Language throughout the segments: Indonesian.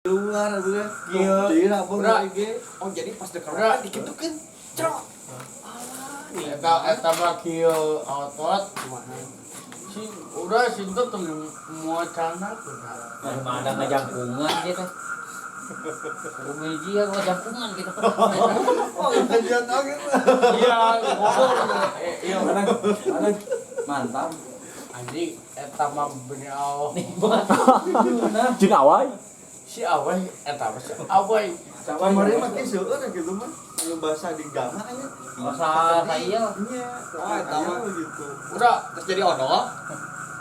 luar bener. Iya, udah oh jadi pas dekat dikit tuh kan cerot. Eta mah kieu otot si udah sintu tuh mau cana Ada ngajangkungan gitu. Umiji kan ngajangkungan gitu. Oh, kajian oke. iya ngobrol iya Mantap. anjing eta mah beliau Jeung awai. si awai eta mah si awai Kemarin makin seueur gitu mah. Anu bahasa di gama nya. Masa saya Iya. Oh, eta mah gitu. udah Terus jadi odol.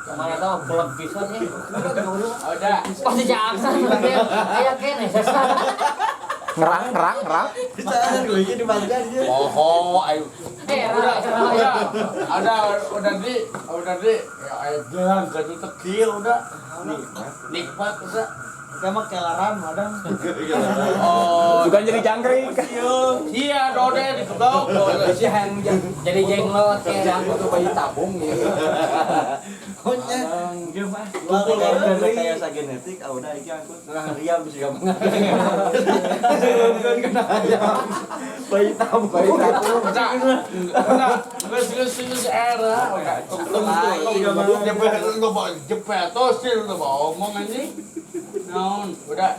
kemana tahu pulang pisan ya. udah Pasti jaksa kayak kene sesa. Ngerang. Bisa gue di mangga dia. oh ayo udah Ada. udah di ya ayo jalan jadi tekil udah nikmat udah Sama kelaran madang. oh Juga jadi jangkrik. iya dode itu kau Jadi jenglot kayak Untuk bayi tabung gitu. Pokoknya kalau kayak sa genetik udah iki aku tengah riam sih kamu. Kena aja. Bayi tabung. Geus era udah jepet tosil udah omong anjing naon udah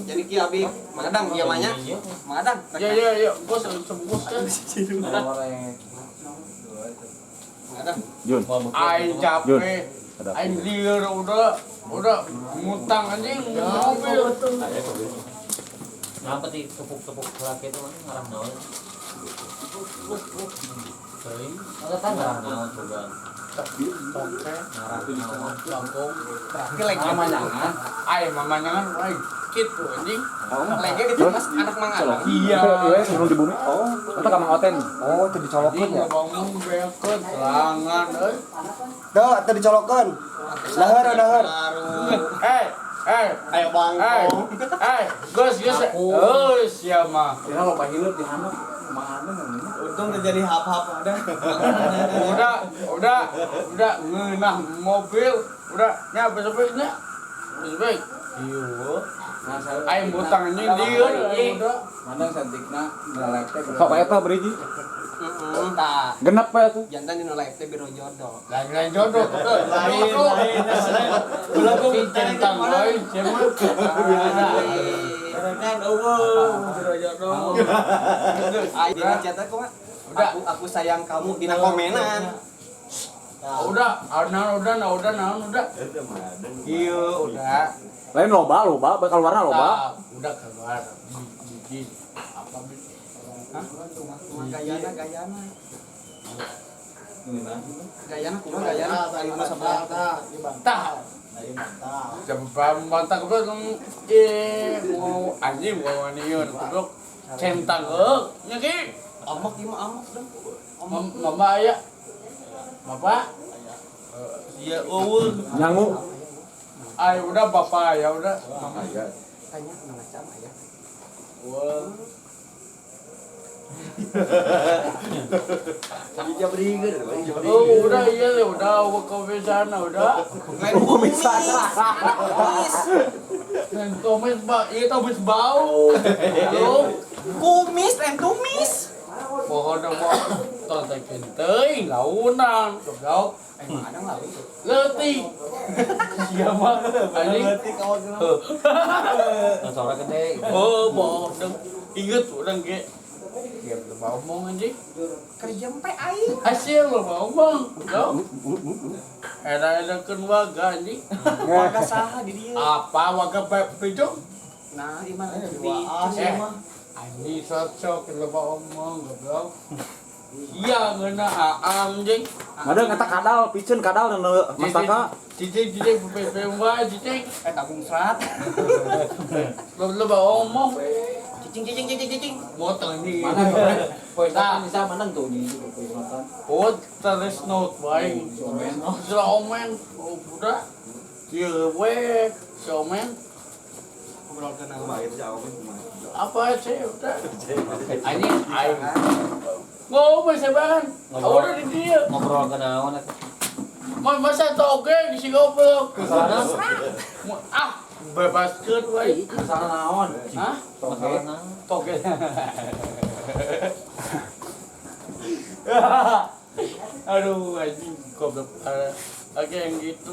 Jadi ki abi madang ieu mah nya. Madang. ya bos sebus kan Madang. Jun. aing capek Ada. aing lieur udah ngutang anjing mobil Kenapa sih tepuk-tepuk laki itu ngarang naon? Sering. Ada kan ngarang naon coba. Ngarang naon kampung. Terakhir lagi mamanyangan aing mamanyangan aing kitu anjing lagi gitu pas anak mangan. iya Iya, turun di bumi. Oh, eta ka Mang Oten. Oh, itu dicolokeun anjing ya. ngomong bekeun serangan euy Tuh, itu dicolokeun. Dahar. ayo bang Gus sia mah Ya lo bahileut di handap. Mana namanya? Untung terjadi hap-hap ada. udah ngeunah mobil udah nya besok-besoknya baik aing butang anjing lieur udah Mandang santikna ngelek teh. Sok eta beriji. Tah. Genep we atuh. Jantan dina live teh biro jodoh. lain jodoh lain belum centang euy cenah Kan biro jodoh. Ai dina chat aku mah. Aku sayang kamu dina komenan. udah iya udah Lain loba, bakal warna loba. udah keluar biji apa Gayana. Gayana kumaha gayana? Ayo sabar. tah jempam bantang gue mau anjing mau niun goblok centang nya ki Amak ieu mah amak dong. mama aya bapak Iya eueuh. Nyangu. ay udah bapak ya udah mama Tanya macam aya. oh udah iya udah ke sana udah Kumis. dan komis itu habis bau Kumis dan tumis. pohon mau tonton teuing launan goblok Madang lah itu. leutik sia mah anjing Suara gede. oh bohong inget urang ge diam lu mau ngomong anjing Kerja empe aing. hasil lu mau ngomong goblok era-erakeun waga anjing Warga saha di dieu. apa waga pejong Nah, iman di mah anjing sok lu mau ngomong goblok iya ngeuna anjing Madang eta kadal, piceun kadal dan mastaka. cicing PPM wae cicing tabung serat. lu mau ngomong Cicing. motong nih Poin bisa menang tuh di nonton. oh terus note baik sudah omen udah dia we si omen Ngobrol ke nama itu jauh apa sih udah anjing aing ngomong seban udah di dia Ngobrol ke naon eta? Masa toge di si goblok. Kesana. Ah, bebaskeun we. Kesana naon? Hah? Masalah naon? Toge. Aduh, anjing goblok. Oke yang gitu.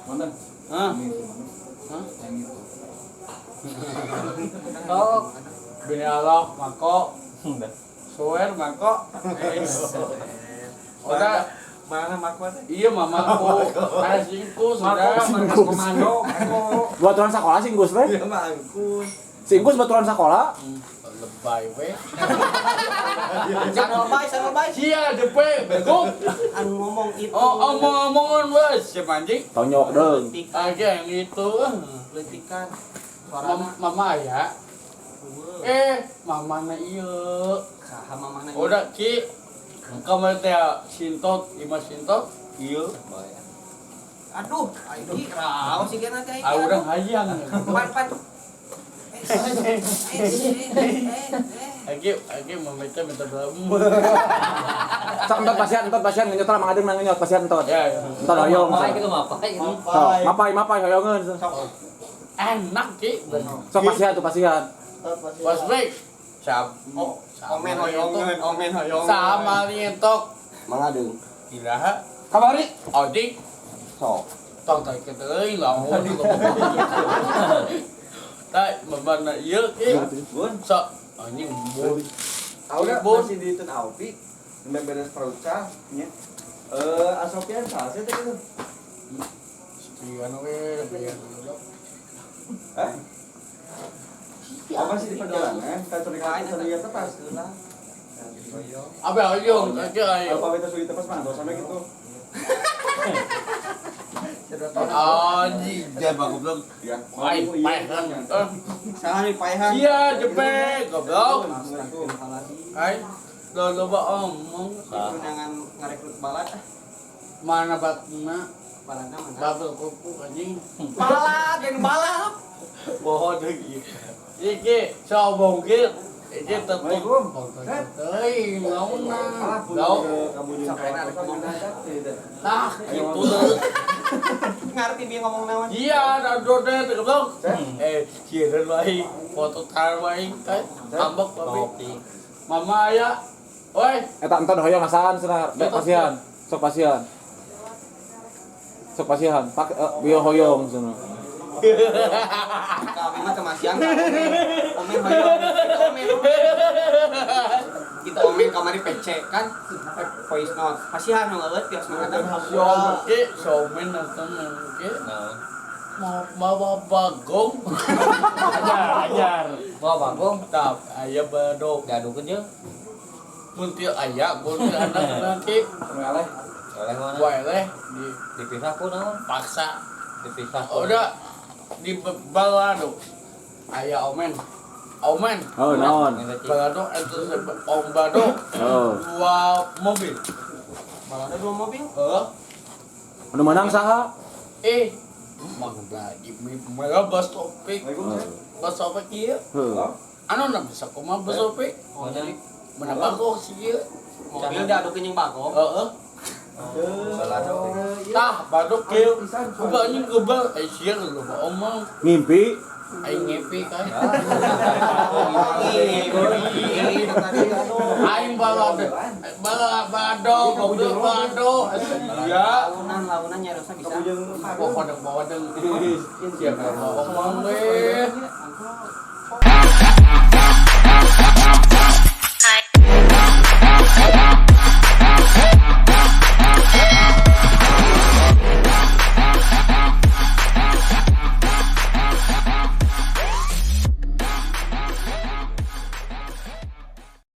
Mana? Hah? Hah? Yang itu. Tok. Bini alok, mangkok. Suwer, mangkok. Udah. Mana makwa teh? Iya mamaku. Ada singkus sudah. Komando, aku. Baturan sekolah sih Gus teh. Iya mah angkun. Si Gus baturan sekolah. Lebay we. Jangan lebay. Sia depe bego. Anu ngomong itu. Oh, omong-omongan wes, siapa anjing? Tonyok deung. Oke, yang itu. Letikan. Suarana. Mama ya. Mama na ieu. Saha mamana. Udah ki. Kamu teh sintot, Imas sintot. Ieu. Aduh, ini raos sih kana teh. Ah udah hayang. Pan. Lagi membaca minta dalam. Sok entot pasien ngenyot lah mangadeng nang ngenyot pasien entot. Ya, ya. Entot hoyong. Mapai gitu mapai gitu. Sok, mapai hoyongeun. Enak ki. Sok pasien tuh pasien. Pas break. Omen hoyongeun. Sama lientok. Mangadeng. Kiraha. Kamari. Odi. Sok. Tong tai keteuing lawan. Tai membana ieu ki. Sok anjing bun. Auda Bun. masih di Tun Alpi. Nembe beres prautsa nya. Asopian salse teh gitu. Pian we, pian. Hah? Oh, masih di perjalanan, kita curi kain tadi ya tepas. Abe ayo, kaki ayo. Apa kita sudah tepas mah, sampai gitu. Anjing, dia goblok. Ya, Paehan. Saha ni paehan. Iya, jepe, goblok. Hai, loba omong. Undangan ngarekrut balad. Mana batna? Baladna mana? Batu kuku anjing. Balad, dan balap. Bohong deui. Iki sobong kieu. Iki tetep. Teuing launa. Gau. Sampai ada ngomong. Nah, gitu deh. Ngerti dia ngomong naon? Iya, ada dode goblok. Kieun wae foto tar wae kan. Ambek tapi. Mama aya. Woi, Eta entot hoyong asaan cenah pasien. Sok pasien. Sok pasien. Pak bio hoyong cenah. Kami mah kemasian. Omen hoyong. Kita omen kamari PC kan. Voice note. Pasihan ngeueut tios mangada. Somen nonton ke. Mau bagong. Ajar. Mau bagong. Tap aya badog. Gadukeun jeung. Mun teu aya mun anak nanti. Oleh. Oleh mana? Wae leh Dipisah ku naon? dipaksa. Dipisah. Udah di balado. Aya omen. Omen. Oh, naon? Balado itu om bado. Oh. Dua mobil. Balada 2 mobil. Anu menang saha? Mangga mereka bus topik. Bus topik ieu. Heuh. Anu na bisa kumaha bus topik? Oh, jadi Mana bagong sih ieu? mobil diadukeun jeung bagong. Heeh. Tah, baduk kieu. Buka anjing gebel, sia lu omong. Ngimpi. Aing ngepi kan. Aing bado, goblok bado. Ya, Launan nyarosa bisa. pokoknya bawa deng. Siapa omong we.